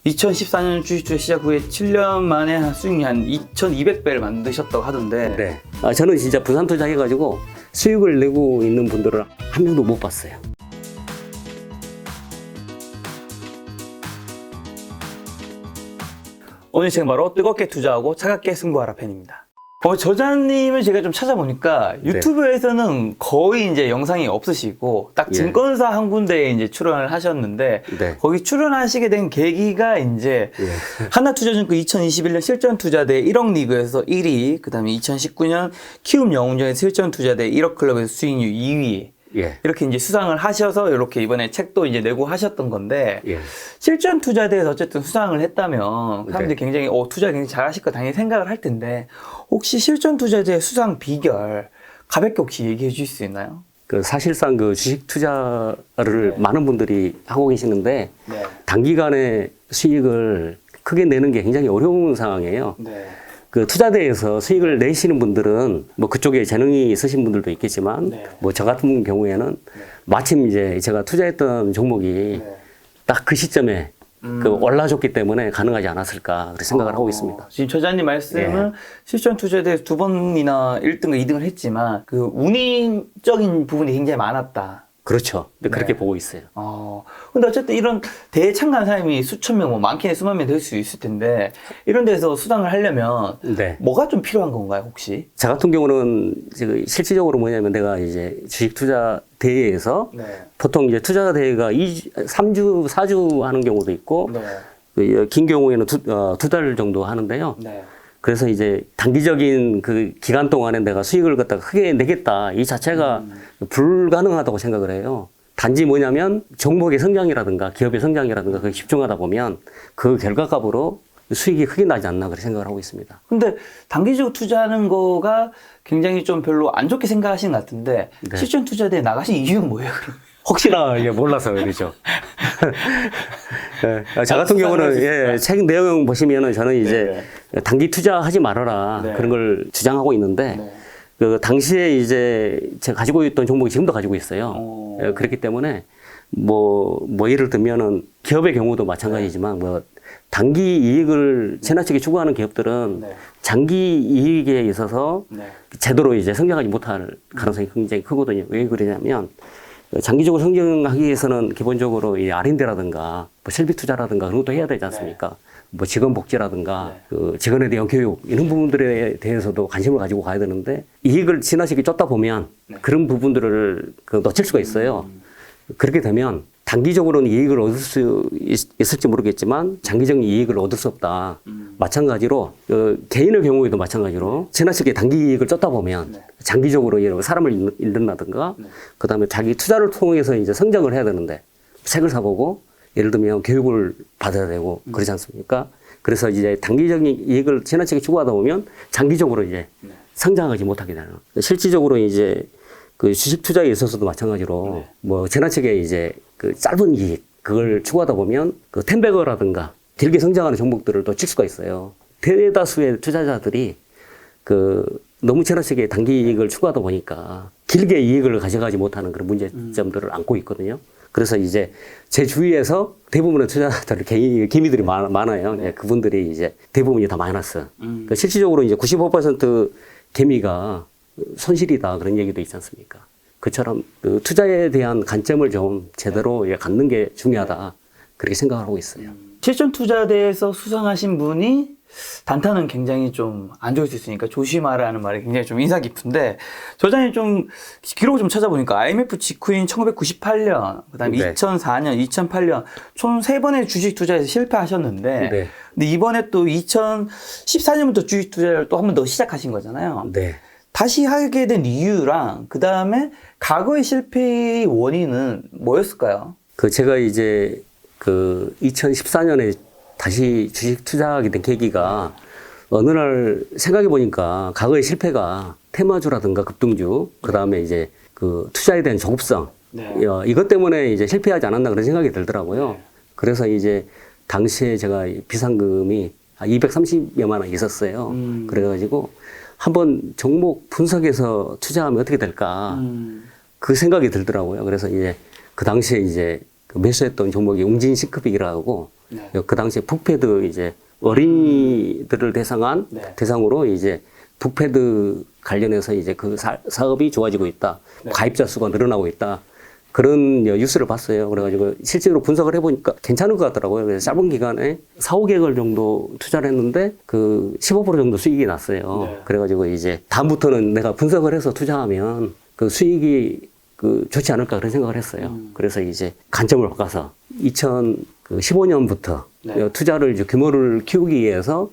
2014년 주식투자 시작 후에 7년 만에 수익이 한 2,200배를 만드셨다고 하던데. 네. 저는 진짜 부산 투자해가지고 수익을 내고 있는 분들을 한 명도 못 봤어요. 오늘 지금 바로 뜨겁게 투자하고 차갑게 승부하라 편입니다. 저자님을 제가 좀 찾아보니까 유튜브에서는 거의 이제 영상이 없으시고 딱 증권사 한 군데에 이제 출연을 하셨는데 거기 출연하시게 된 계기가 이제 하나투자증권 2021년 실전투자대 1억 리그에서 1위, 그 다음에 2019년 키움 영웅전에서 실전투자대 1억 클럽에서 수익률 2위. 이렇게 이제 수상을 하셔서 이렇게 이번에 책도 이제 내고 하셨던 건데 실전 투자대에서 어쨌든 수상을 했다면 사람들이 굉장히 투자 굉장히 잘하실 거 당연히 생각을 할 텐데 혹시 실전 투자대 수상 비결 가볍게 혹시 얘기해 주실 수 있나요? 사실상 주식 투자를 많은 분들이 하고 계시는데 단기간에 수익을 크게 내는 게 굉장히 어려운 상황이에요. 투자대에서 수익을 내시는 분들은 뭐 그쪽에 재능이 있으신 분들도 있겠지만 뭐 저 같은 경우에는 마침 이제 제가 투자했던 종목이 딱 그 시점에 올라줬기 때문에 가능하지 않았을까 그렇게 생각을 하고 있습니다. 지금 저자님 말씀은 실전 투자대에서 2번이나 1등과 2등을 했지만 운임적인 부분이 굉장히 많았다. 그렇죠. 그렇게 보고 있어요. 근데 어쨌든 이런 대회 참가한 사람이 수천 명, 많게는 수만 명 될 수 있을 텐데, 이런 데서 수상을 하려면, 뭐가 좀 필요한 건가요, 혹시? 저 같은 경우는 실질적으로 뭐냐면 내가 이제 주식 투자 대회에서 보통 이제 투자 대회가 3주, 4주 하는 경우도 있고, 긴 경우에는 두 달 정도 하는데요. 그래서 이제 단기적인 그 기간 동안에 내가 수익을 갖다가 크게 내겠다. 이 자체가 불가능하다고 생각을 해요. 단지 뭐냐면 종목의 성장이라든가 기업의 성장이라든가 그게 집중하다 보면 그 결과값으로 수익이 크게 나지 않나 그렇게 생각을 하고 있습니다. 근데 단기적으로 투자하는 거가 굉장히 좀 별로 안 좋게 생각하시는 것 같은데 실전 투자대에 나가신 이유는 뭐예요, 그럼? 혹시나 몰라서 그러죠. 저 같은 경우는 책 내용 보시면은 저는 이제 단기 투자하지 말아라 그런 걸 주장하고 있는데 그 당시에 이제 제가 가지고 있던 종목이 지금도 가지고 있어요. 그렇기 때문에 뭐 예를 들면은 기업의 경우도 마찬가지지만 뭐 단기 이익을 지나치게 추구하는 기업들은 장기 이익에 있어서 제대로 이제 성장하지 못할 가능성이 굉장히 크거든요. 왜 그러냐면 장기적으로 성장하기 위해서는 기본적으로 이 R&D라든가 뭐 실비 투자라든가 그런 것도 해야 되지 않습니까? 뭐 직원 복지라든가 그 직원에 대한 교육 이런 부분들에 대해서도 관심을 가지고 가야 되는데 이익을 지나치게 쫓다 보면 그런 부분들을 놓칠 수가 있어요. 그렇게 되면 단기적으로는 이익을 얻을 수 있을지 모르겠지만 장기적인 이익을 얻을 수 없다. 마찬가지로 개인의 경우에도 마찬가지로 지나치게 단기 이익을 쫓다 보면 장기적으로 사람을 잃는다든가 그다음에 자기 투자를 통해서 이제 성장을 해야 되는데 책을 사보고 예를 들면 교육을 받아야 되고 그러지 않습니까? 그래서 이제 단기적인 이익을 지나치게 추구하다 보면 장기적으로 이제 성장하지 못하게 되는. 실질적으로 이제 그 주식 투자에 있어서도 마찬가지로 뭐 지나치게 이제 그 짧은 이익 그걸 추구하다 보면 그 텐베거라든가 길게 성장하는 종목들을 놓칠 수가 있어요. 대다수의 투자자들이 너무 지나치게 단기 이익을 추구하다 보니까 길게 이익을 가져가지 못하는 그런 문제점들을 안고 있거든요. 그래서 이제 제 주위에서 대부분의 투자자들 개미들이 많아요. 그분들이 이제 대부분이 다 마이너스. 그러니까 실질적으로 이제 95% 개미가 손실이다 그런 얘기도 있지 않습니까? 그처럼 투자에 대한 관점을 좀 제대로 갖는 게 중요하다 그렇게 생각을 하고 있어요. 실전 투자대에서 수상하신 분이 단타는 굉장히 좀 안 좋을 수 있으니까 조심하라는 말이 굉장히 좀 인상 깊은데 저자님 좀 기록을 좀 찾아보니까 IMF 직후인 1998년 그다음에 2004년, 2008년 총 3번의 주식 투자에서 실패하셨는데 근데 이번에 또 2014년부터 주식 투자를 또 한 번 더 시작하신 거잖아요. 다시 하게 된 이유랑 그 다음에 과거의 실패의 원인은 뭐였을까요? 제가 이제 2014년에 다시 주식 투자하게 된 계기가 어느 날 생각해 보니까 과거의 실패가 테마주라든가 급등주, 그 다음에 이제 투자에 대한 조급성, 이것 때문에 이제 실패하지 않았나 그런 생각이 들더라고요. 그래서 이제 당시에 제가 비상금이 230여만 원 있었어요. 그래가지고 한번 종목 분석해서 투자하면 어떻게 될까 그 생각이 들더라고요. 그래서 이제 그 당시에 이제 그 매수했던 종목이 웅진 시크빅이라고 네. 그 당시에 북패드 이제 어린이들을 대상한 네. 대상으로 이제 북패드 관련해서 이제 그 사업이 좋아지고 있다. 네. 가입자 수가 늘어나고 있다. 그런 뉴스를 봤어요. 그래가지고 실제로 분석을 해보니까 괜찮은 것 같더라고요. 그래서 짧은 기간에 4, 5개월 정도 투자를 했는데 그 15% 정도 수익이 났어요. 네. 그래가지고 이제 다음부터는 내가 분석을 해서 투자하면 그 수익이 그 좋지 않을까 그런 생각을 했어요. 그래서 이제 관점을 바꿔서 2015년부터 네. 투자를 이제 규모를 키우기 위해서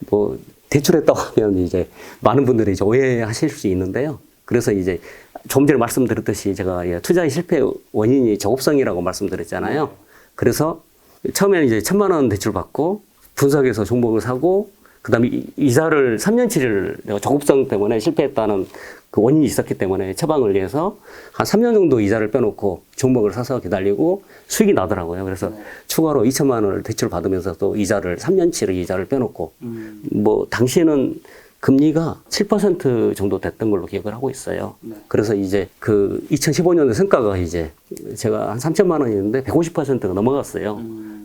뭐 대출했다고 하면 이제 많은 분들이 이제 오해하실 수 있는데요. 그래서 이제 좀 전에 말씀드렸듯이 제가 투자의 실패 원인이 저급성이라고 말씀드렸잖아요. 그래서 처음에는 이제 1,000만 원 대출 받고 분석해서 종목을 사고 그다음에 이자를 3년치를 내가 저급성 때문에 실패했다는 그 원인이 있었기 때문에 처방을 위해서 한 3년 정도 이자를 빼놓고 종목을 사서 기다리고 수익이 나더라고요. 그래서 추가로 2,000만 원을 대출 받으면서 또 이자를 3년치를 이자를 빼놓고 뭐 당시에는 금리가 7% 정도 됐던 걸로 기억을 하고 있어요. 그래서 이제 그 2015년에 성과가 이제 제가 한 3천만 원이었는데 150%가 넘어갔어요.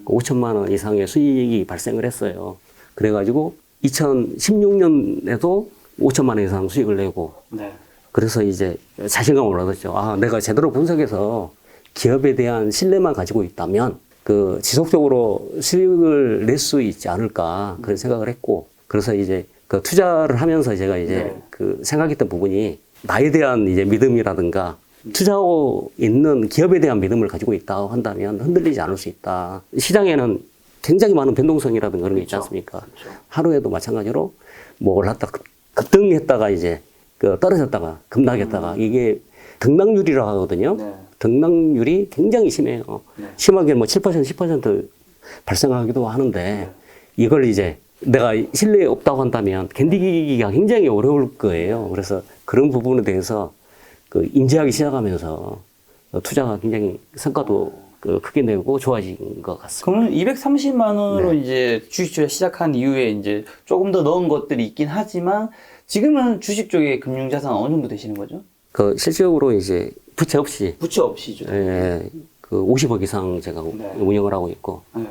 5천만 원 이상의 수익이 발생을 했어요. 그래가지고 2016년에도 5천만 원 이상 수익을 내고 네. 그래서 이제 자신감을 얻었죠. 아, 내가 제대로 분석해서 기업에 대한 신뢰만 가지고 있다면 그 지속적으로 수익을 낼 수 있지 않을까 그런 생각을 했고 그래서 이제 그 투자를 하면서 제가 이제 네. 그 생각했던 부분이 나에 대한 이제 믿음이라든가 투자하고 있는 기업에 대한 믿음을 가지고 있다 한다면 흔들리지 않을 수 있다. 시장에는 굉장히 많은 변동성이라든가 그런 게 있지 않습니까? 그렇죠. 하루에도 마찬가지로 뭐 올랐다 급등했다가 이제 그 떨어졌다가 급락했다가 이게 등락률이라고 하거든요. 네. 등락률이 굉장히 심해요. 네. 심하게 뭐 7%, 10% 발생하기도 하는데 이걸 이제 내가 신뢰 없다고 한다면 견디기가 굉장히 어려울 거예요. 그래서 그런 부분에 대해서 그 인지하기 시작하면서 투자가 굉장히 성과도 그 크게 내고 좋아진 것 같습니다. 그러면 230만 원으로 네. 이제 주식 투자 시작한 이후에 이제 조금 더 넣은 것들이 있긴 하지만 지금은 주식 쪽에 금융자산 어느 정도 되시는 거죠? 그 실질적으로 이제 부채 없이 부채 없이죠. 그 50억 이상 제가 네. 운영을 하고 있고 네.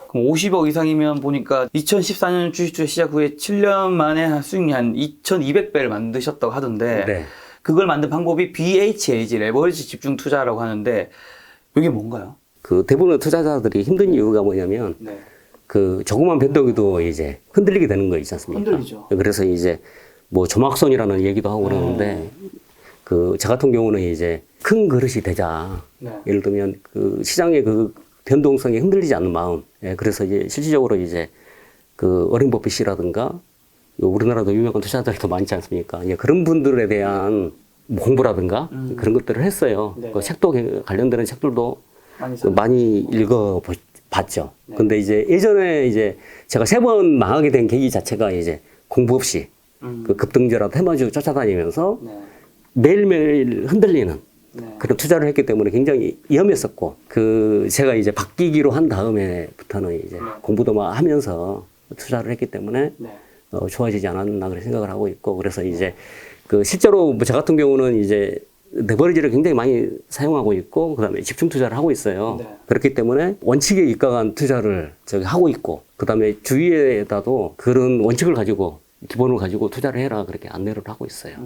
그럼 50억 이상이면 보니까 2014년 주식투자 시작 후에 7년 만에 수익이 한 2,200배를 만드셨다고 하던데 네. 그걸 만든 방법이 BHAG, 레버리지 집중 투자라고 하는데 이게 뭔가요? 그 대부분의 투자자들이 힘든 이유가 뭐냐면 네. 그 조그만 변동에도 이제 흔들리게 되는 거 있지 않습니까? 흔들리죠. 그래서 이제 뭐 조막손이라는 얘기도 하고 그러는데 그 저 같은 경우는 이제 큰 그릇이 되자. 네. 예를 들면 그 시장의 그 변동성이 흔들리지 않는 마음. 그래서 이제 실질적으로 이제 그 어린 버핏이라든가 우리나라도 유명한 투자자들도 많지 않습니까? 이제 그런 분들에 대한 공부라든가 그런 것들을 했어요. 네. 그 책도 관련되는 책들도 많이 많이 읽어 봤죠. 근데 이제 예전에 이제 제가 3번 망하게 된 계기 자체가 이제 공부 없이 그 급등주라도 해마주 쫓아다니면서 네. 매일매일 흔들리는 네. 그런 투자를 했기 때문에 굉장히 위험했었고 그 제가 이제 바뀌기로 한 다음에부터는 이제 공부도 막 하면서 투자를 했기 때문에 네. 좋아지지 않았나 그런 생각을 하고 있고 그래서 이제 그 실제로 뭐 저 같은 경우는 이제 레버리지를 굉장히 많이 사용하고 있고 그다음에 집중 투자를 하고 있어요. 네. 그렇기 때문에 원칙에 입각한 투자를 저기 하고 있고 그다음에 주위에다도 그런 원칙을 가지고 기본을 가지고 투자를 해라 그렇게 안내를 하고 있어요.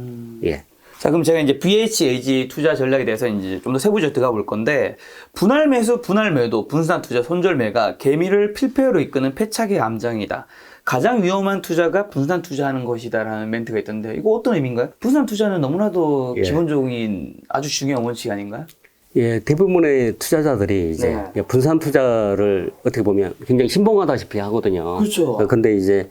예. 자, 그럼 제가 이제 BHAG 투자 전략에 대해서 이제 좀 더 세부적으로 들어가 볼 건데, 분할 매수, 분할 매도, 분산 투자, 손절매가 개미를 필패로 이끄는 패착의 암장이다. 가장 위험한 투자가 분산 투자하는 것이다라는 멘트가 있던데, 이거 어떤 의미인가요? 분산 투자는 너무나도 예. 기본적인 아주 중요한 원칙 아닌가요? 예, 대부분의 투자자들이 이제 네. 분산 투자를 어떻게 보면 굉장히 신봉하다시피 하거든요. 그렇죠. 근데 이제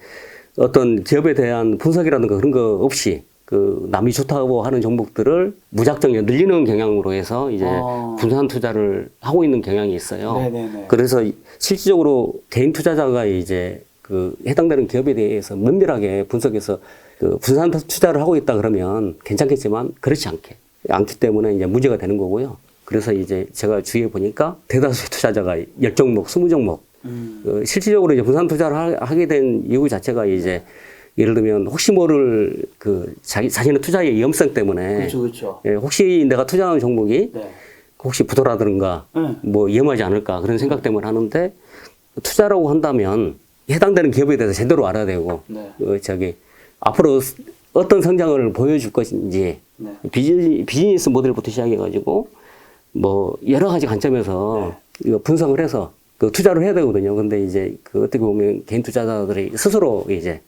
어떤 기업에 대한 분석이라든가 그런 거 없이 그 남이 좋다고 하는 종목들을 무작정 늘리는 경향으로 해서 이제 분산 투자를 하고 있는 경향이 있어요. 네네네. 그래서 실질적으로 개인 투자자가 이제 그 해당되는 기업에 대해서 면밀하게 분석해서 그 분산 투자를 하고 있다 그러면 괜찮겠지만 그렇지 않기 때문에 이제 문제가 되는 거고요. 그래서 이제 제가 주위에 보니까 대다수의 투자자가 10종목, 20종목 실질적으로 이제 분산 투자를 하게 된 이유 자체가 이제 예를 들면 혹시 모를 그 자신의 투자의 위험성 때문에 그렇죠, 그렇죠. 예, 혹시 내가 투자하는 종목이 네. 혹시 부도라든가 뭐 위험하지 않을까 그런 생각 때문에 하는데 투자라고 한다면 해당되는 기업에 대해서 제대로 알아야 되고 앞으로 어떤 성장을 보여줄 것인지 비즈니스 모델부터 시작해가지고 뭐 여러 가지 관점에서 이거 분석을 해서 그 투자를 해야 되거든요. 근데 이제 그 어떻게 보면 개인 투자자들이 스스로 이제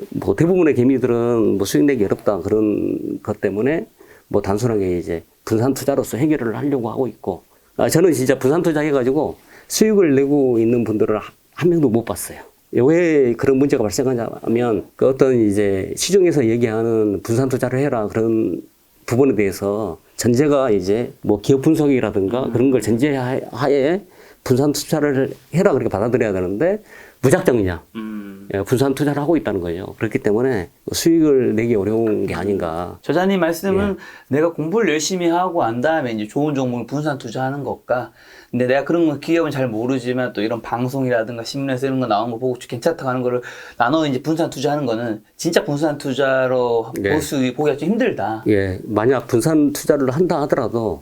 뭐 대부분의 개미들은 뭐 수익 내기 어렵다 그런 것 때문에 뭐 단순하게 이제 분산 투자로서 해결을 하려고 하고 있고 저는 진짜 분산 투자 해가지고 수익을 내고 있는 분들을 한 명도 못 봤어요. 왜 그런 문제가 발생하냐면 그 어떤 이제 시중에서 얘기하는 분산 투자를 해라 그런 부분에 대해서 전제가 이제 뭐 기업 분석이라든가 그런 걸 전제하에 분산 투자를 해라 그렇게 받아들여야 되는데 무작정이냐 분산 투자를 하고 있다는 거예요. 그렇기 때문에 수익을 내기 어려운 게 아닌가. 저자님 말씀은 내가 공부를 열심히 하고 한 다음에 이제 좋은 종목을 분산 투자하는 것과 근데 내가 그런 거 기업은 잘 모르지만 또 이런 방송이라든가 신문에서 이런 거 나온 거 보고 괜찮다고 하는 거를 나눠 이제 분산 투자하는 거는 진짜 분산 투자로 보기가 좀 힘들다. 예, 만약 분산 투자를 한다 하더라도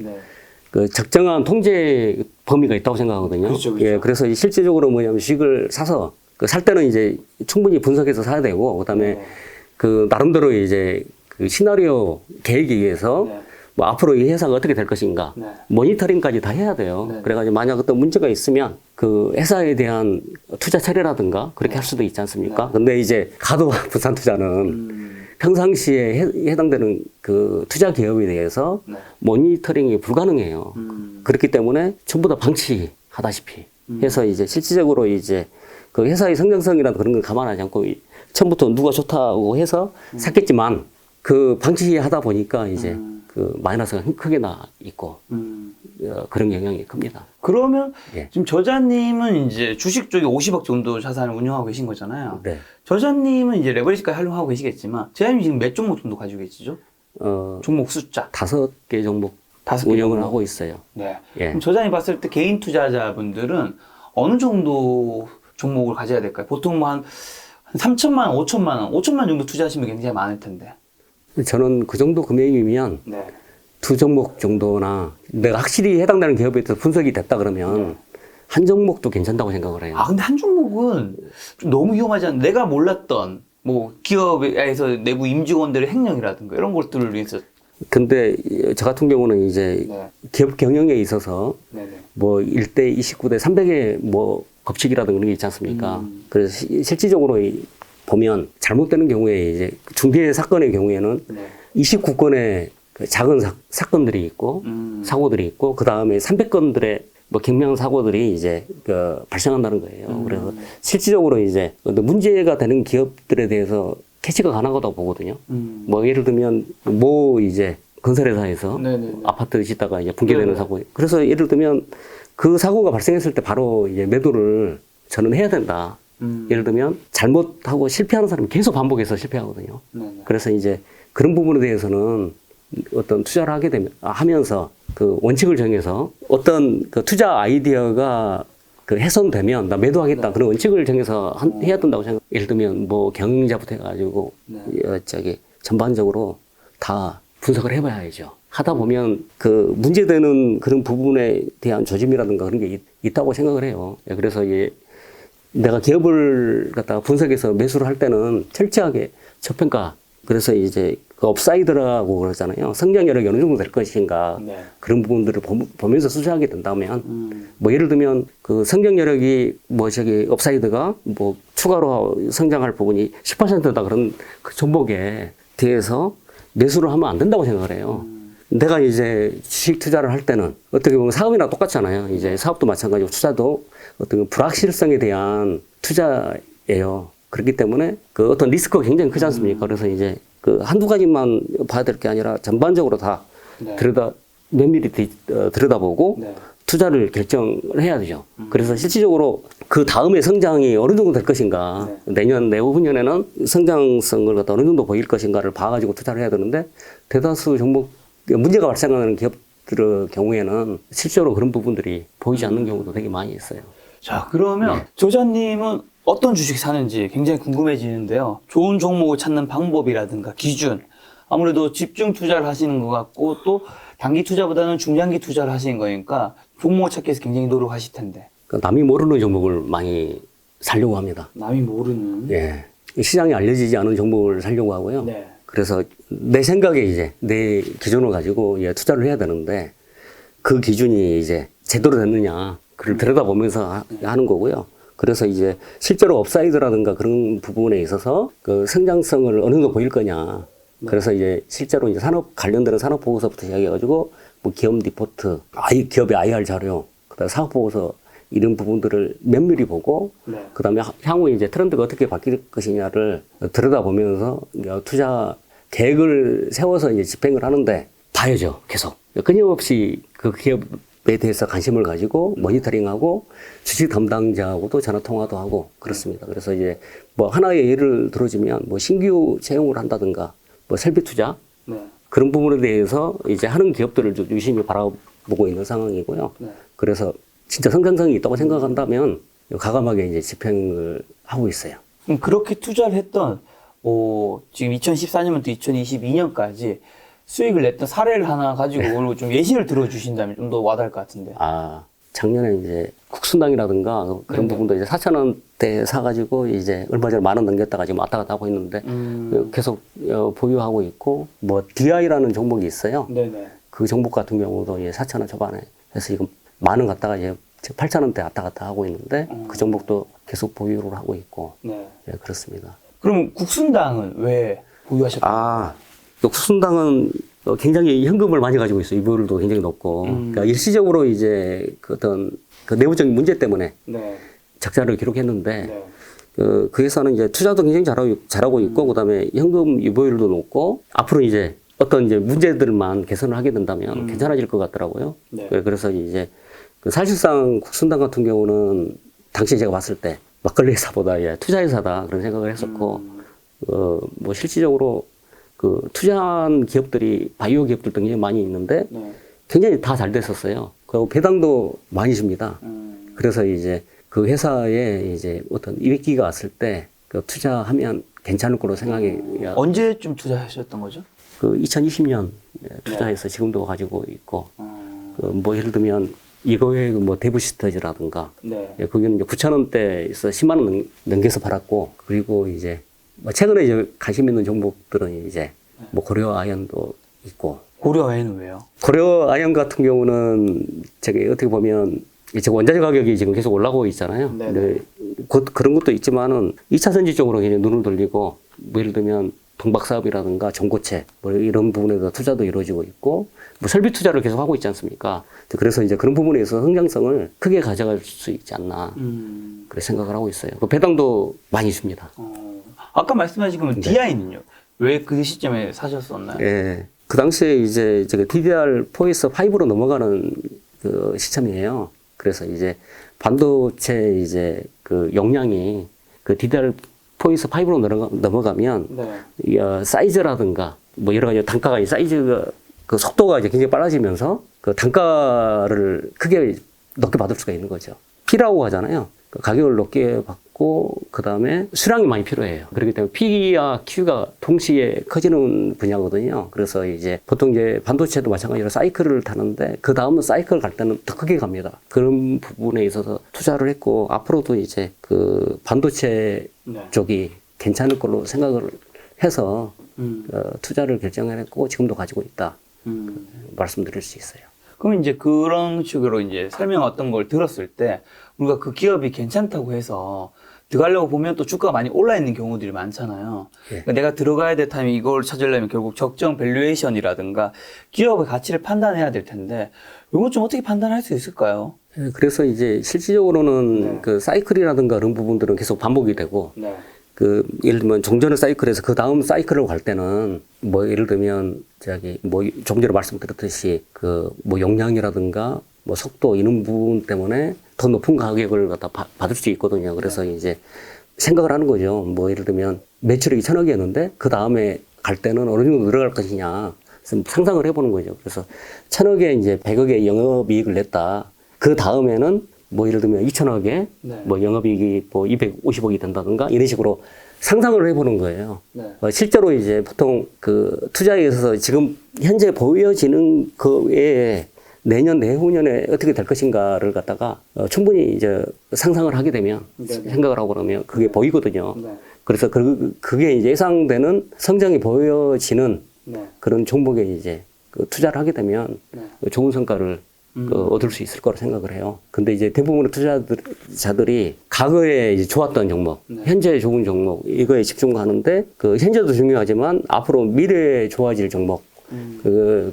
그 적정한 통제 범위가 있다고 생각하거든요. 그렇죠. 예, 그래서 실질적으로 뭐냐면 주식을 사서 그 살 때는 이제 충분히 분석해서 사야 되고, 그다음에 그 나름대로 이제 그 시나리오 계획에 의해서 뭐 앞으로 이 회사가 어떻게 될 것인가 모니터링까지 다 해야 돼요. 그래가지고 만약 어떤 문제가 있으면 그 회사에 대한 투자 처리라든가 그렇게 할 수도 있지 않습니까? 근데 이제 가도 분산 투자는 평상시에 해당되는 그 투자 기업에 대해서 모니터링이 불가능해요. 그렇기 때문에 전부 다 방치하다시피 해서 이제 실질적으로 이제 그 회사의 성장성이라든 그런 걸 감안하지 않고 처음부터 누가 좋다고 해서 샀겠지만 그 방치하다 보니까 이제 그 마이너스가 크게 나 있고 그런 영향이 큽니다. 그러면 지금 저자님은 이제 주식 쪽에 50억 정도 자산을 운영하고 계신 거잖아요. 네. 저자님은 이제 레버리지까지 활용하고 계시겠지만 저자님이 지금 몇 종목 정도 가지고 계시죠? 종목 숫자 5개 종목 5개 운영을 종목. 하고 있어요. 네. 예. 그럼 저자님 봤을 때 개인 투자자분들은 어느 정도 종목을 가져야 될까요? 보통 뭐 한 3천만 원, 5천만 원, 5천만 원 정도 투자하시면 굉장히 많을 텐데. 저는 그 정도 금액이면 두 종목 정도나 내가 확실히 해당되는 기업에 대해서 분석이 됐다 그러면 한 종목도 괜찮다고 생각을 해요. 아, 근데 한 종목은 좀 너무 위험하지 않나? 내가 몰랐던 뭐 기업에서 내부 임직원들의 행령이라든가 이런 것들을 위해서. 근데 저 같은 경우는 이제 기업 경영에 있어서 뭐 1대 29대 300의 뭐 법칙이라든가 그런 게 있지 않습니까? 그래서 실질적으로 보면 잘못되는 경우에 이제 중대 사건의 경우에는 29건의 그 작은 사건들이 있고 사고들이 있고 그 다음에 300건들의 뭐 경량 사고들이 이제 그 발생한다는 거예요. 그래서 실질적으로 이제 문제가 되는 기업들에 대해서 캐치가 가능하다고 보거든요. 뭐 예를 들면 뭐 이제 건설회사에서 아파트 짓다가 이제 붕괴되는 사고. 그래서 예를 들면 그 사고가 발생했을 때 바로 이제 매도를 저는 해야 된다. 예를 들면 잘못하고 실패하는 사람이 계속 반복해서 실패하거든요. 그래서 이제 그런 부분에 대해서는 어떤 투자를 하게 되면 하면서 그 원칙을 정해서 어떤 그 투자 아이디어가 그 훼손되면 나 매도하겠다 그런 원칙을 정해서 해야 된다고 생각. 예를 들면 뭐 경영자부터 해가지고 전반적으로 다 분석을 해봐야죠. 하다 보면 그 문제되는 그런 부분에 대한 조짐이라든가 그런 게 있다고 생각을 해요. 그래서 내가 기업을 갖다가 분석해서 매수를 할 때는 철저하게 저평가. 그래서 이제 그 업사이드라고 그러잖아요. 성장 여력이 어느 정도 될 것인가. 그런 부분들을 보면서 투자하게 된다면 뭐 예를 들면 그 성장 여력이 뭐 업사이드가 뭐 추가로 성장할 부분이 18%다 그런 그 종목에 대해서 매수를 하면 안 된다고 생각을 해요. 내가 이제 주식 투자를 할 때는 어떻게 보면 사업이나 똑같잖아요. 이제 사업도 마찬가지고 투자도 어떤 불확실성에 대한 투자예요. 그렇기 때문에 그 어떤 리스크가 굉장히 크지 않습니까? 그래서 이제 그 한두 가지만 봐야 될 게 아니라 전반적으로 다 면밀히 들여다보고 투자를 결정을 해야 되죠. 그래서 실질적으로 그 다음에 성장이 어느 정도 될 것인가, 내년, 내후년에는 성장성을 갖다 어느 정도 보일 것인가를 봐가지고 투자를 해야 되는데 대다수 종목 문제가 발생하는 기업들의 경우에는 실제로 그런 부분들이 보이지 않는 경우도 되게 많이 있어요. 자, 그러면 조자님은 어떤 주식 사는지 굉장히 궁금해지는데요. 좋은 종목을 찾는 방법이라든가 기준, 아무래도 집중 투자를 하시는 것 같고 또 단기 투자보다는 중장기 투자를 하시는 거니까 종목 찾기 위해서 굉장히 노력하실 텐데. 그러니까 남이 모르는 종목을 많이 살려고 합니다. 남이 모르는. 예. 시장에 알려지지 않은 종목을 살려고 하고요. 네. 그래서 내 생각에 이제 내 기준을 가지고 투자를 해야 되는데 그 기준이 이제 제대로 됐느냐 그걸 들여다보면서 하는 거고요. 그래서 이제 실제로 업사이드라든가 그런 부분에 있어서 그 성장성을 어느 정도 보일 거냐. 그래서 이제 실제로 이제 산업 관련되는 산업 보고서부터 시작해가지고 뭐 기업 리포트, 기업의 IR 자료, 그다음 사업 보고서 이런 부분들을 면밀히 보고 네. 그다음에 향후 이제 트렌드가 어떻게 바뀔 것이냐를 들여다보면서 투자 계획을 세워서 이제 집행을 하는데 봐야죠. 계속 끊임없이 그 기업에 대해서 관심을 가지고 모니터링하고 주식 담당자하고도 전화 통화도 하고 그렇습니다. 그래서 이제 뭐 하나의 예를 들어주면 뭐 신규 채용을 한다든가 뭐 설비 투자 네. 그런 부분에 대해서 이제 하는 기업들을 좀 유심히 바라보고 있는 상황이고요. 네. 그래서 진짜 성장성이 있다고 생각한다면 과감하게 이제 집행을 하고 있어요. 그럼 그렇게 투자를 했던 지금 2014년부터 2022년까지 수익을 냈던 사례를 하나 가지고 오늘 좀 예시를 들어주신다면 좀 더 와닿을 것 같은데. 작년에 이제 국순당이라든가 그런 부분도 이제 4,000원대 사가지고 이제 얼마 전에 10,000원 넘겼다가 지금 왔다 갔다 하고 있는데 계속 보유하고 있고 뭐 DI라는 종목이 있어요. 네네. 그 종목 같은 경우도 이제 4,000원 초반에 해서 지금 10,000원 갔다가 이제 8,000원대 왔다 갔다 하고 있는데 그 종목도 계속 보유를 하고 있고 네. 예, 그렇습니다. 그럼 국순당은 왜 보유하셨나요? 국순당은 굉장히 현금을 많이 가지고 있어요. 이보율도 굉장히 높고. 그러니까 일시적으로 이제 그 어떤 그 내부적인 문제 때문에 네. 적자를 기록했는데 네. 그 회사는 이제 투자도 굉장히 잘하고 있고 그다음에 현금 유보율도 높고 앞으로 이제 어떤 이제 문제들만 개선을 하게 된다면 괜찮아질 것 같더라고요. 네. 그래서 이제 그 사실상 국순당 같은 경우는 당시 제가 봤을 때 막걸리 회사보다 투자 회사다 그런 생각을 했었고 뭐 실질적으로 그 투자한 기업들이 바이오 기업들 굉장히 많이 있는데 네. 굉장히 다 잘 됐었어요. 그리고 배당도 많이 줍니다. 그래서 이제 그 회사에 이제 어떤 이익기가 왔을 때 그 투자하면 괜찮을 거로 생각이 언제쯤 투자하셨던 거죠? 그 2020년 투자해서 지금도 가지고 있고 뭐 예를 들면 이거에 뭐 데브시스터즈라든가 네. 거기는 이제 9,000원대에서 10만 원 넘겨서 팔았고 그리고 이제 뭐 최근에 이제 관심 있는 종목들은 이제 뭐 고려 아연도 있고. 고려 아연은 왜요? 고려 아연 같은 경우는 제가 어떻게 보면 제가 원자재 가격이 지금 계속 올라가고 있잖아요. 네네. 근데 그런 것도 있지만은 2차 전지 쪽으로 그냥 눈을 돌리고 뭐 예를 들면 동박 사업이라든가 전고체 뭐 이런 부분에서 투자도 이루어지고 있고 뭐 설비 투자를 계속 하고 있지 않습니까? 그래서 이제 그런 부분에 있어서 성장성을 크게 가져갈 수 있지 않나 그렇게 생각을 하고 있어요. 그 배당도 많이 줍니다. 아까 말씀하신 그 DI는요? 왜 그 시점에 사셨었나요? 예. 그 당시에 이제 DDR4에서 5로 넘어가는 그 시점이에요. 그래서 이제 반도체 이제 그 용량이 그 DDR4에서 5로 넘어가면 네. 사이즈라든가 뭐 여러 가지 단가가 사이즈가 그 속도가 이제 굉장히 빨라지면서 그 단가를 크게 높게 받을 수가 있는 거죠. P라고 하잖아요. 그 가격을 높게 받고 그 다음에 수량이 많이 필요해요. 그렇기 때문에 P와 Q가 동시에 커지는 분야거든요. 그래서 이제 보통 이제 반도체도 마찬가지로 사이클을 타는데 그 다음은 사이클 갈 때는 더 크게 갑니다. 그런 부분에 있어서 투자를 했고 앞으로도 이제 그 반도체 네. 쪽이 괜찮을 걸로 생각을 해서 투자를 결정을 했고 지금도 가지고 있다. 말씀드릴 수 있어요. 그럼 이제 그런 식으로 이제 설명 어떤 걸 들었을 때 우리가 그 기업이 괜찮다고 해서 들어가려고 보면 또 주가가 많이 올라 있는 경우들이 많잖아요. 그러니까 내가 들어가야 될 타이밍 이걸 찾으려면 결국 적정 밸류에이션이라든가 기업의 가치를 판단해야 될 텐데 이건 좀 어떻게 판단할 수 있을까요? 그래서 이제 실질적으로는 그 사이클이라든가 그런 부분들은 계속 반복이 되고 네. 그 예를 들면 종전의 사이클에서 그 다음 사이클로 갈 때는 뭐 예를 들면 뭐 조금 전에 말씀드렸듯이 그 뭐 용량이라든가 뭐 속도 이런 부분 때문에 더 높은 가격을 갖다 받을 수 있거든요. 그래서 이제 생각을 하는 거죠. 뭐 예를 들면 매출액이 1,000억이었는데 그 다음에 갈 때는 어느 정도 늘어갈 것이냐 상상을 해보는 거죠. 그래서 1,000억에 이제 100억의 영업이익을 냈다. 그 다음에는 뭐 예를 들면 2천억에 네. 뭐 영업이익이 뭐 250억이 된다든가 이런 식으로 상상을 해보는 거예요. 네. 실제로 이제 보통 그 투자에 있어서 지금 현재 보여지는 그 외에 내년, 내후년에 어떻게 될 것인가를 갖다가 충분히 이제 상상을 하게 되면 네네. 생각을 하고 그러면 그게 보이거든요. 네. 그래서 그게 이제 예상되는 성장이 보여지는 네. 그런 종목에 이제 그 투자를 하게 되면 네. 좋은 성과를 얻을 수 있을 거라 생각을 해요. 근데 이제 대부분의 투자자들이 과거에 이제 좋았던 종목, 네. 현재 좋은 종목, 이거에 집중하는데 그 현재도 중요하지만 앞으로 미래에 좋아질 종목,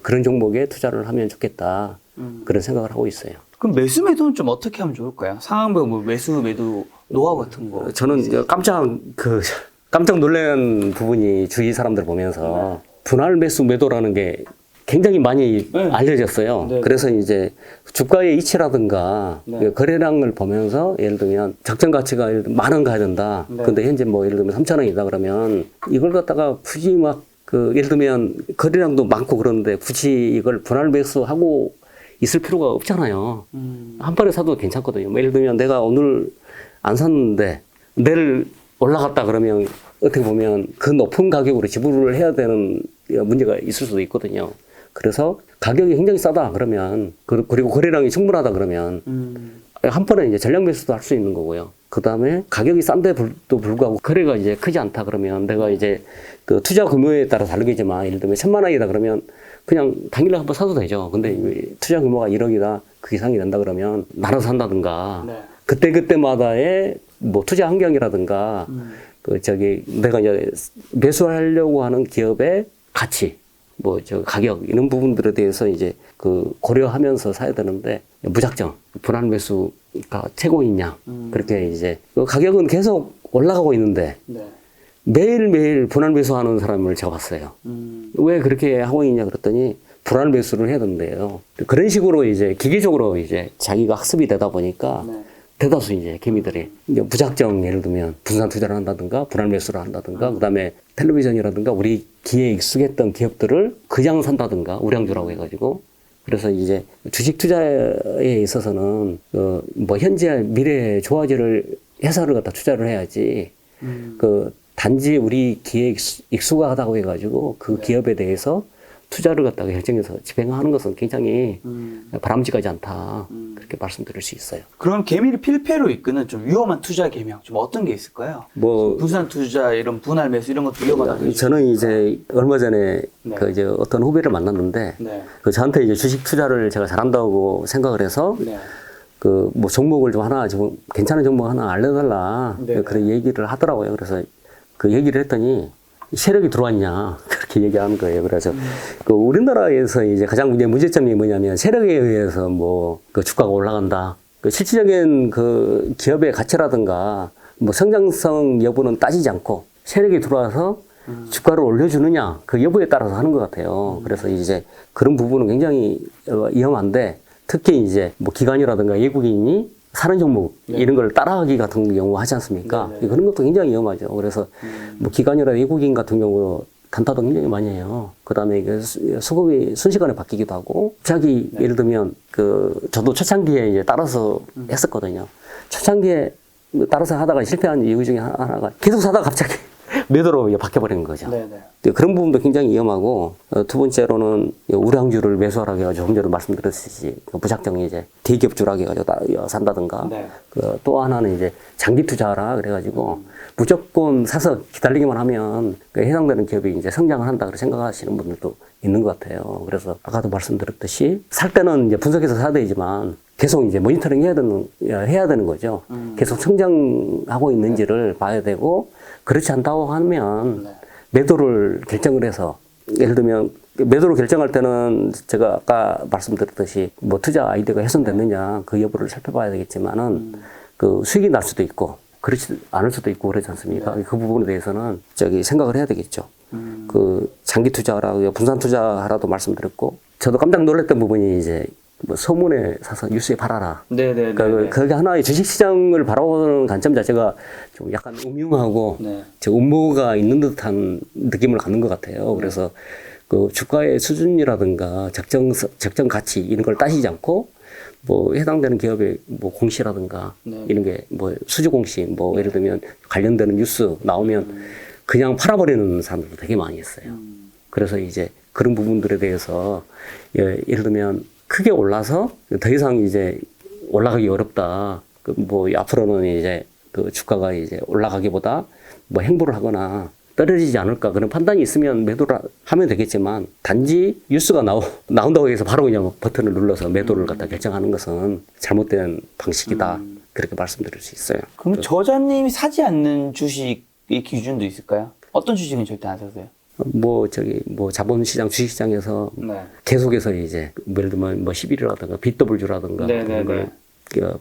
그런 종목에 투자를 하면 좋겠다. 그런 생각을 하고 있어요. 그럼 매수 매도는 좀 어떻게 하면 좋을까요? 상황별 뭐 매수 매도 노하우 같은 거. 저는 이제 깜짝 놀란 부분이 주위 사람들 보면서 분할 매수 매도라는 게 굉장히 많이 네. 알려졌어요. 네. 그래서 이제 주가의 이치라든가 네. 거래량을 보면서 예를 들면 적정 가치가 예를 들면 10,000원 가야 된다. 네. 근데 현재 뭐 예를 들면 3,000원이다 그러면 이걸 갖다가 굳이 막 예를 들면 거래량도 많고 그러는데 굳이 이걸 분할 매수하고 있을 필요가 없잖아요. 한 번에 사도 괜찮거든요. 뭐 예를 들면 내가 오늘 안 샀는데 내일 올라갔다 그러면 어떻게 보면 그 높은 가격으로 지불을 해야 되는 문제가 있을 수도 있거든요. 그래서 가격이 굉장히 싸다 그러면 그리고 거래량이 충분하다 그러면 한 번에 이제 전량 매수도 할 수 있는 거고요. 그 다음에 가격이 싼데도 불구하고 거래가 이제 크지 않다 그러면 내가 이제 그 투자 규모에 따라 다르겠지만 예를 들면 1,000만 원이다 그러면 그냥 당일에 한번 사도 되죠. 근데 투자 규모가 1억이다 그 이상이 된다 그러면 나눠서 산다든가 네. 그때마다의 뭐 투자 환경이라든가 내가 이제 매수하려고 하는 기업의 가치 가격 이런 부분들에 대해서 이제 고려하면서 사야 되는데 무작정 분할 매수가 최고이냐 그렇게 이제 가격은 계속 올라가고 있는데 네. 매일매일 분할 매수하는 사람을 제가 봤어요. 왜 그렇게 하고 있냐 그랬더니 분할 매수를 해야 된대요. 그런 식으로 이제 기계적으로 이제 자기가 학습이 되다 보니까 네. 대다수 이제 개미들이 이제 무작정 예를 들면 분산 투자를 한다든가 분할 매수를 한다든가 그다음에 텔레비전이라든가 우리 기회에 익숙했던 기업들을 그냥 산다든가 우량주라고 해가지고 그래서 이제 주식 투자에 있어서는 뭐 현재 미래에 좋아질 회사를 갖다 투자를 해야지 단지 우리 기회에 익숙하다고 해가지고 그 기업에 대해서 투자를 갖다가 결정해서 집행하는 것은 굉장히 바람직하지 않다. 그렇게 말씀드릴 수 있어요. 그럼 개미를 필패로 이끄는 좀 위험한 투자 개명 좀 어떤 게 있을까요? 분산 투자 이런 분할 매수 이런 것도 위험하다고. 저는 이제 얼마 전에 네. 이제 어떤 후배를 만났는데 네. 저한테 이제 주식 투자를 제가 잘한다고 생각을 해서 네. 뭐 종목을 좀 괜찮은 종목 하나 알려달라. 네. 그런 얘기를 하더라고요. 그래서 그 얘기를 했더니 세력이 들어왔냐 그렇게 얘기하는 거예요. 그래서 우리나라에서 이제 가장 문제점이 뭐냐면 세력에 의해서 그 주가가 올라간다. 실질적인 기업의 가치라든가 성장성 여부는 따지지 않고 세력이 들어와서 주가를 올려주느냐 그 여부에 따라서 하는 것 같아요. 그래서 이제 그런 부분은 굉장히 위험한데 특히 이제 기관이라든가 외국인이 사는 종목 이런 걸 따라하기 같은 경우 하지 않습니까? 그런 것도 굉장히 위험하죠. 그래서 기관이나 외국인 같은 경우 단타도 굉장히 많이 해요. 그 다음에 수급이 순식간에 바뀌기도 하고 갑자기 예를 들면 저도 초창기에 이제 따라서 했었거든요. 초창기에 따라서 하다가 실패한 이유 중에 하나가 계속 사다가 갑자기 매도로 바뀌어버리는 거죠. 네네. 그런 부분도 굉장히 위험하고 두 번째로는 우량주를 매수하라고 해가지고 조금 전에 말씀드렸듯이 무작정 이제 대기업주라고 해가지고 산다든가 네. 또 하나는 이제 장기 투자하라 그래가지고 무조건 사서 기다리기만 하면 해당되는 기업이 이제 성장을 한다 그렇게 생각하시는 분들도 있는 것 같아요. 그래서 아까도 말씀드렸듯이 살 때는 이제 분석해서 사야 되지만 계속 이제 모니터링 해야 되는 거죠. 계속 성장하고 있는지를 봐야 되고 그렇지 않다고 하면 매도를 결정을 해서 예를 들면 매도를 결정할 때는 제가 아까 말씀드렸듯이 투자 아이디어가 훼손됐느냐 그 여부를 살펴봐야 되겠지만은 수익이 날 수도 있고 그렇지 않을 수도 있고 그러지 않습니까? 그 부분에 대해서는 생각을 해야 되겠죠. 장기 투자하라, 분산 투자하라도 말씀드렸고 저도 깜짝 놀랐던 부분이 이제 소문에 사서 뉴스에 팔아라. 네네. 그게 하나의 주식시장을 바라보는 관점 자체가 좀 약간 음흉하고 음모가 있는 듯한 느낌을 갖는 것 같아요. 그래서 주가의 수준이라든가 적정 가치 이런 걸 따지지 않고 뭐 해당되는 기업의 뭐 공시라든가 이런 게 뭐 수주 공시 뭐 예를 들면 관련되는 뉴스 나오면 그냥 팔아버리는 사람들도 되게 많이 있어요. 그래서 이제 그런 부분들에 대해서 예를 들면 크게 올라서 더 이상 이제 올라가기 어렵다. 뭐 앞으로는 이제 그 주가가 이제 올라가기보다 뭐 행보를 하거나 떨어지지 않을까 그런 판단이 있으면 매도를 하면 되겠지만 단지 뉴스가 나온다고 해서 바로 그냥 버튼을 눌러서 매도를 갖다 결정하는 것은 잘못된 방식이다. 그렇게 말씀드릴 수 있어요. 그럼 저자님이 사지 않는 주식의 기준도 있을까요? 어떤 주식은 절대 안 사세요? 뭐 자본시장 주식시장에서 계속해서 이제 예를 들면 뭐 11이라든가 BW라든가 그런 걸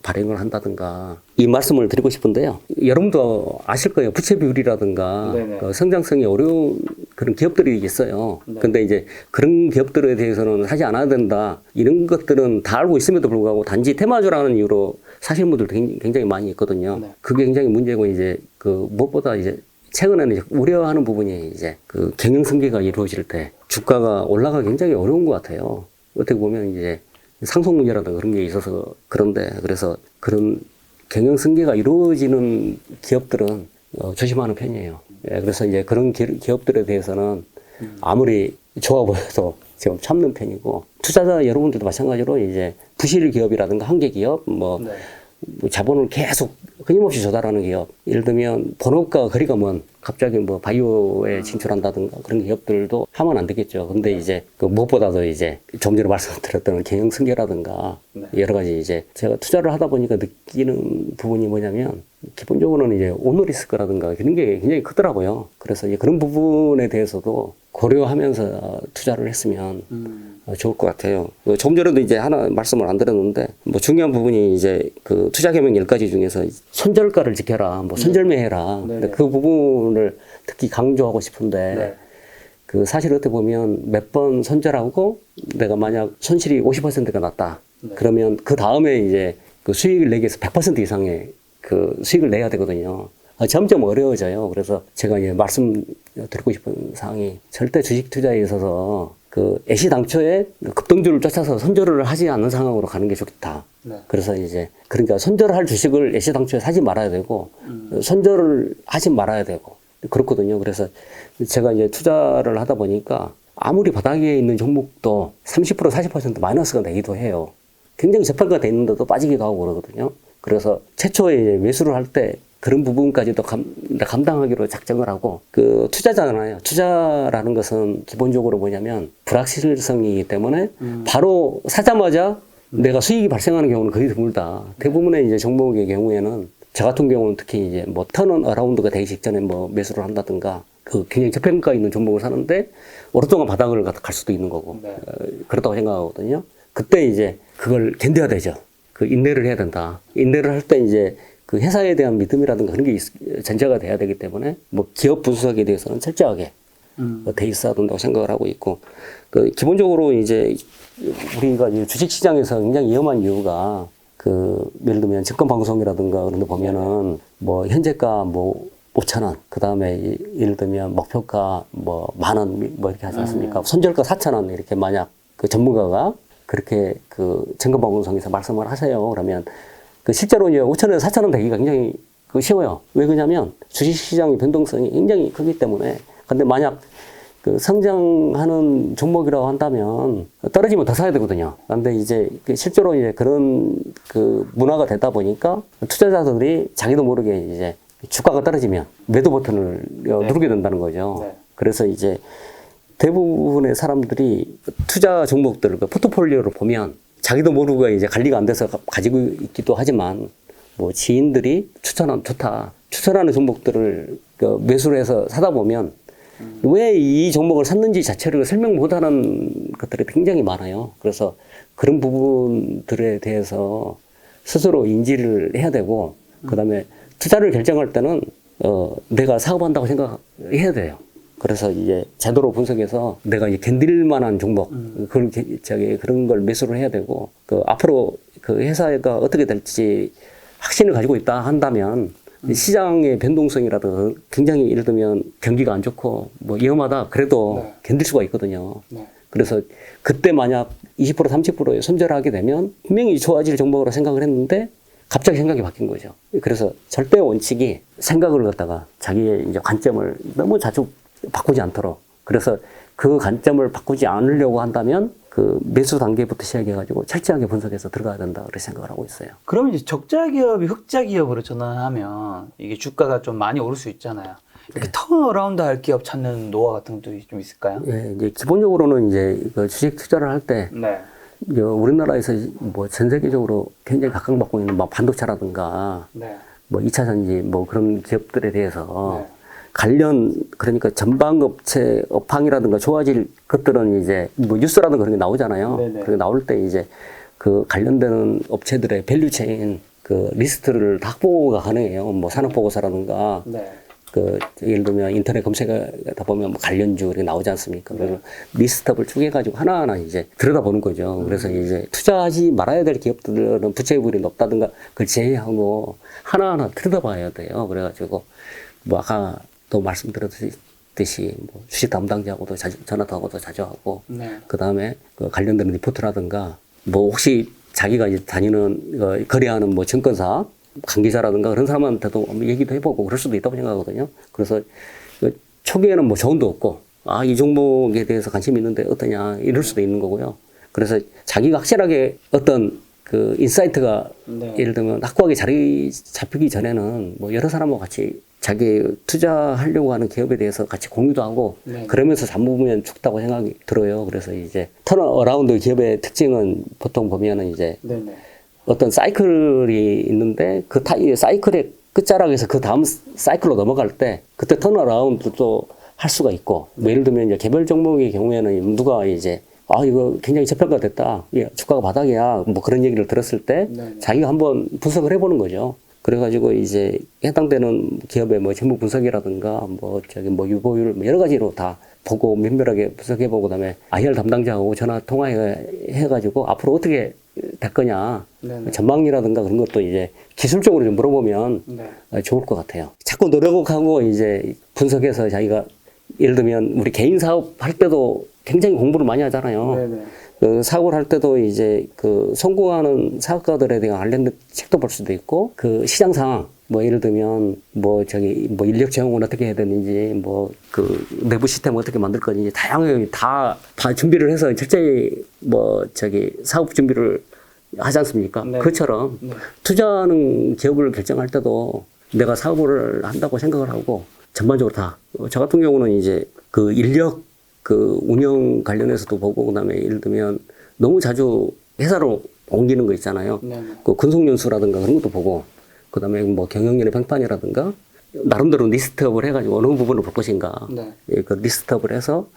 발행을 한다든가 이 말씀을 드리고 싶은데요. 여러분도 아실 거예요. 부채 비율이라든가 그 성장성이 어려운 그런 기업들이 있어요. 근데 이제 그런 기업들에 대해서는 사지 않아야 된다. 이런 것들은 다 알고 있음에도 불구하고 단지 테마주라는 이유로 사시는 분들도 굉장히 많이 있거든요. 그게 굉장히 문제고 이제 그 무엇보다 이제 최근에는 이제 우려하는 부분이 이제 그 경영 승계가 이루어질 때 주가가 올라가기 굉장히 어려운 것 같아요. 어떻게 보면 이제 상속 문제라든가 그런 게 있어서 그런데 그래서 그런 경영 승계가 이루어지는 기업들은 조심하는 편이에요. 예, 그래서 이제 그런 기업들에 대해서는 아무리 좋아 보여도 지금 참는 편이고 투자자 여러분들도 마찬가지로 이제 부실 기업이라든가 한계 기업 뭐 자본을 계속 끊임없이 조달하는 기업 예를 들면 본업과 거리가 먼 갑자기 뭐 바이오에 진출한다든가 그런 기업들도 하면 안 되겠죠. 근데 이제 그 무엇보다도 이제 좀 전에 말씀드렸던 경영 승계라든가 여러 가지 이제 제가 투자를 하다 보니까 느끼는 부분이 뭐냐면 기본적으로는 이제 오너리스크라든가 그런 게 굉장히 크더라고요. 그래서 이제 그런 부분에 대해서도 고려하면서 투자를 했으면 좋을 것 같아요. 조금 전에도 이제 하나 말씀을 안 드렸는데 뭐 중요한 부분이 이제 그 투자 개명 10가지 중에서 손절가를 지켜라, 뭐 손절매해라. 근데 그 부분을 특히 강조하고 싶은데 그 사실 어떻게 보면 몇 번 손절하고 내가 만약 손실이 50%가 났다. 그러면 그 다음에 이제 그 수익을 내기 위해서 100% 이상의 그 수익을 내야 되거든요. 점점 어려워져요. 그래서 제가 이제 말씀드리고 싶은 사항이 절대 주식 투자에 있어서 그 애시당초에 급등주를 쫓아서 손절을 하지 않는 상황으로 가는 게 좋겠다. 그래서 이제 그러니까 손절할 주식을 애시당초에 사지 말아야 되고 손절을 하지 말아야 되고 그렇거든요. 그래서 제가 이제 투자를 하다 보니까 아무리 바닥에 있는 종목도 30% 40% 마이너스가 되기도 해요. 굉장히 저평가돼 있는데도 빠지기도 하고 그러거든요. 그래서 최초에 이제 매수를 할 때 그런 부분까지도 감당하기로 작정을 하고 그 투자잖아요. 투자라는 것은 기본적으로 뭐냐면 불확실성이기 때문에 바로 사자마자 내가 수익이 발생하는 경우는 거의 드물다. 대부분의 이제 종목의 경우에는 저 같은 경우는 특히 이제 뭐 턴은 어라운드가 되기 직전에 뭐 매수를 한다든가 그 굉장히 저평가 있는 종목을 사는데 오랫동안 바닥을 갈 수도 있는 거고 그렇다고 생각하거든요. 그때 이제 그걸 견뎌야 되죠. 그 인내를 해야 된다. 인내를 할 때 이제 그 회사에 대한 믿음이라든가 그런 게 전제가 돼야 되기 때문에 뭐 기업 분석에 대해서는 철저하게 돼 있어야 된다고 생각을 하고 있고 그 기본적으로 이제 우리가 주식 시장에서 굉장히 위험한 이유가 그 예를 들면 증권 방송이라든가 그런 데 보면은 뭐 현재가 뭐 5,000원 그 다음에 예를 들면 목표가 뭐 10,000원 뭐 이렇게 하지 않습니까? 손절가 4,000원 이렇게 만약 그 전문가가 그렇게 그 증권 방송에서 말씀을 하세요. 그러면 그 실제로 이제 5,000원에서 4,000원 되기가 굉장히 그 쉬워요. 왜 그러냐면 주식시장의 변동성이 굉장히 크기 때문에. 근데 만약 그 성장하는 종목이라고 한다면 떨어지면 더 사야 되거든요. 근데 이제 실제로 이제 그런 그 문화가 되다 보니까 투자자들이 자기도 모르게 이제 주가가 떨어지면 매도 버튼을 누르게 된다는 거죠. 그래서 이제 대부분의 사람들이 투자 종목들, 그 포트폴리오를 보면 자기도 모르고 이제 관리가 안 돼서 가지고 있기도 하지만 뭐 지인들이 좋다. 추천하는 종목들을 그 매수를 해서 사다 보면 왜 이 종목을 샀는지 자체를 설명 못하는 것들이 굉장히 많아요. 그래서 그런 부분들에 대해서 스스로 인지를 해야 되고 그다음에 투자를 결정할 때는 내가 사업한다고 생각해야 돼요. 그래서 이제 제대로 분석해서 내가 이제 견딜 만한 종목, 그런 걸 매수를 해야 되고, 그 앞으로 그 회사가 어떻게 될지 확신을 가지고 있다 한다면, 시장의 변동성이라든가 굉장히 예를 들면 경기가 안 좋고, 뭐 위험하다 그래도 견딜 수가 있거든요. 그래서 그때 만약 20% 30%에 손절하게 되면 분명히 좋아질 종목으로 생각을 했는데 갑자기 생각이 바뀐 거죠. 그래서 절대 원칙이 생각을 갖다가 자기의 이제 관점을 너무 자주 바꾸지 않도록. 그래서 그 관점을 바꾸지 않으려고 한다면 그 매수 단계부터 시작해가지고 철저하게 분석해서 들어가야 된다 그렇게 생각을 하고 있어요. 그러면 이제 적자 기업이 흑자 기업으로 전환하면 이게 주가가 좀 많이 오를 수 있잖아요. 이렇게 턴어라운드 할 기업 찾는 노하 같은 것도 좀 있을까요? 예, 이제 기본적으로는 이제 그 주식 투자를 할 때 네. 우리나라에서 뭐 전 세계적으로 굉장히 각광받고 있는 뭐 반도체라든가 네. 뭐 2차 전지 뭐 그런 기업들에 대해서 네. 관련 그러니까 전방업체 업황이라든가 좋아질 것들은 이제 뭐 뉴스라든가 그런 게 나오잖아요. 네네. 그게 나올 때 이제 그 관련되는 업체들의 밸류체인 그 리스트를 다 확보가 가능해요. 뭐 산업보고서라든가 네. 그 예를 들면 인터넷 검색하다 보면 뭐 관련주 이렇게 나오지 않습니까? 그래서 리스트업을 쭉 해가지고 하나하나 이제 들여다보는 거죠. 그래서 이제 투자하지 말아야 될 기업들은 부채비율이 높다든가 그걸 제외하고 하나하나 들여다봐야 돼요. 그래가지고 뭐 아까 또 말씀드렸듯이 뭐 주식 담당자하고도 자주 전화하고도 자주 하고 네. 그 다음에 그 관련되는 리포트라든가 뭐 혹시 자기가 이제 다니는 거래하는 뭐 증권사 관계자라든가 그런 사람한테도 얘기도 해보고 그럴 수도 있다고 생각하거든요. 그래서 초기에는 뭐 조언도 없고 아, 이 종목에 대해서 관심이 있는데 어떠냐 이럴 수도 있는 거고요. 그래서 자기가 확실하게 어떤 그 인사이트가 네. 예를 들면 확고하게 자리 잡히기 전에는 뭐 여러 사람하고 같이 자기 투자하려고 하는 기업에 대해서 같이 공유도 하고 네. 그러면서 잡으면 좋다고 생각이 들어요. 그래서 이제 턴어라운드 기업의 특징은 보통 보면은 이제 네네. 어떤 사이클이 있는데 그 사이클의 끝자락에서 그 다음 사이클로 넘어갈 때 그때 턴어라운드도 할 수가 있고 뭐 예를 들면 이제 개별 종목의 경우에는 누가 이제 아 이거 굉장히 저평가됐다, 주가가 바닥이야, 뭐 그런 얘기를 들었을 때 네네. 자기가 한번 분석을 해보는 거죠. 그래가지고 이제 해당되는 기업의 뭐 재무 분석이라든가 뭐 저기 뭐 유보율 뭐 여러 가지로 다 보고 면밀하게 분석해보고 그다음에 IR 담당자하고 전화 통화해가지고 앞으로 어떻게 될 거냐 네네. 전망이라든가 그런 것도 이제 기술적으로 좀 물어보면 네. 좋을 것 같아요. 자꾸 노력하고 이제 분석해서 자기가 예를 들면 우리 개인 사업 할 때도 굉장히 공부를 많이 하잖아요. 네네. 그 사고를 할 때도 이제 그 성공하는 사업가들에 대한 관련된 책도 볼 수도 있고 그 시장 상황 뭐 예를 들면 뭐 저기 뭐 인력 채용을 어떻게 해야 되는지 뭐 그 내부 시스템을 어떻게 만들 건지 다양하게 다 준비를 해서 철저히 뭐 저기 사업 준비를 하지 않습니까? 네. 그처럼 네. 투자하는 기업을 결정할 때도 내가 사업을 한다고 생각을 하고 전반적으로 다 저 같은 경우는 이제 그 인력 그 운영 관련해서도 보고 그다음에 예를 들면 너무 자주 회사로 옮기는 거 있잖아요. 네네. 그 근속연수라든가 그런 것도 보고 그다음에 뭐 경영인의 평판이라든가 나름대로 리스트업을 해가지고 어느 부분을 볼 것인가 네. 예, 그 리스트업을 해서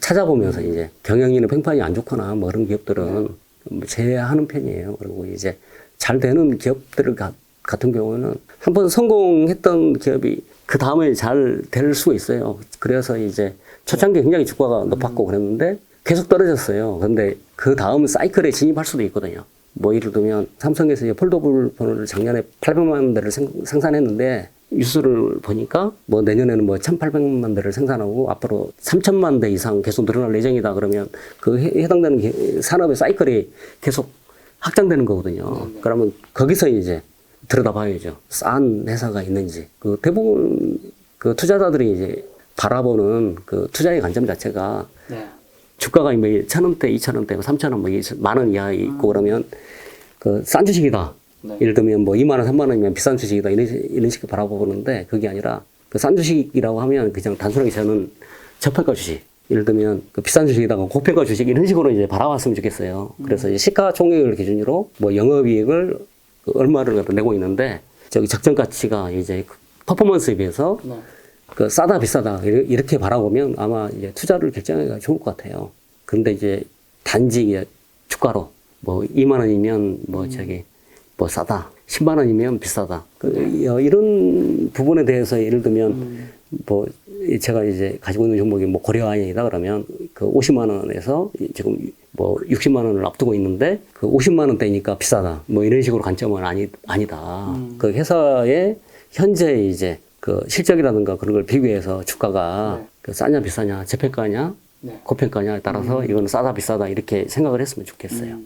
찾아보면서 이제 경영인의 평판이 안 좋거나 뭐 그런 기업들은 뭐 제외하는 편이에요. 그리고 이제 잘 되는 기업들 같은 경우는 한번 성공했던 기업이 그 다음에 잘 될 수가 있어요. 그래서 이제 초창기에 굉장히 주가가 높았고 그랬는데 계속 떨어졌어요. 근데 그 다음 사이클에 진입할 수도 있거든요. 뭐 예를 들면 삼성에서 이제 폴더블 폰을 작년에 800만 대를 생산했는데 뉴스를 보니까 뭐 내년에는 뭐 1800만 대를 생산하고 앞으로 3000만 대 이상 계속 늘어날 예정이다. 그러면 그 해당되는 산업의 사이클이 계속 확장되는 거거든요. 그러면 거기서 이제 들여다봐야죠. 싼 회사가 있는지. 그 대부분 그 투자자들이 이제 바라보는 그 투자의 관점 자체가 네. 주가가 뭐 1,000원대, 2,000원대, 3,000원, 뭐 10,000원 이하에 있고 그러면 그 싼 주식이다. 네. 예를 들면 뭐 2만 원, 3만 원이면 비싼 주식이다. 이런 식으로 바라보는데 그게 아니라 그 싼 주식이라고 하면 그냥 단순하게 저는 저평가 주식. 예를 들면 그 비싼 주식이다가 고평가 주식 이런 식으로 이제 바라봤으면 좋겠어요. 그래서 이제 시가총액을 기준으로 뭐 영업이익을 얼마를 갖다 내고 있는데 저기 적정 가치가 이제 퍼포먼스에 비해서 네. 그 싸다 비싸다 이렇게 바라보면 아마 이제 투자를 결정하기가 좋을 것 같아요. 그런데 이제 단지 이제 주가로 뭐 2만 원이면 뭐 저기 뭐 싸다, 10만 원이면 비싸다. 이런 부분에 대해서 예를 들면 뭐 제가 이제 가지고 있는 종목이 뭐 고려아연이다 그러면 그 50만 원에서 지금 뭐 60만 원을 앞두고 있는데 그 50만 원대니까 비싸다. 뭐 이런 식으로 관점은 아니다. 그 회사의 현재 이제 그 실적이라든가 그런 걸 비교해서 주가가 네. 그 싸냐 비싸냐 저평가냐 네. 고평가냐에 따라서 이거는 싸다 비싸다 이렇게 생각을 했으면 좋겠어요.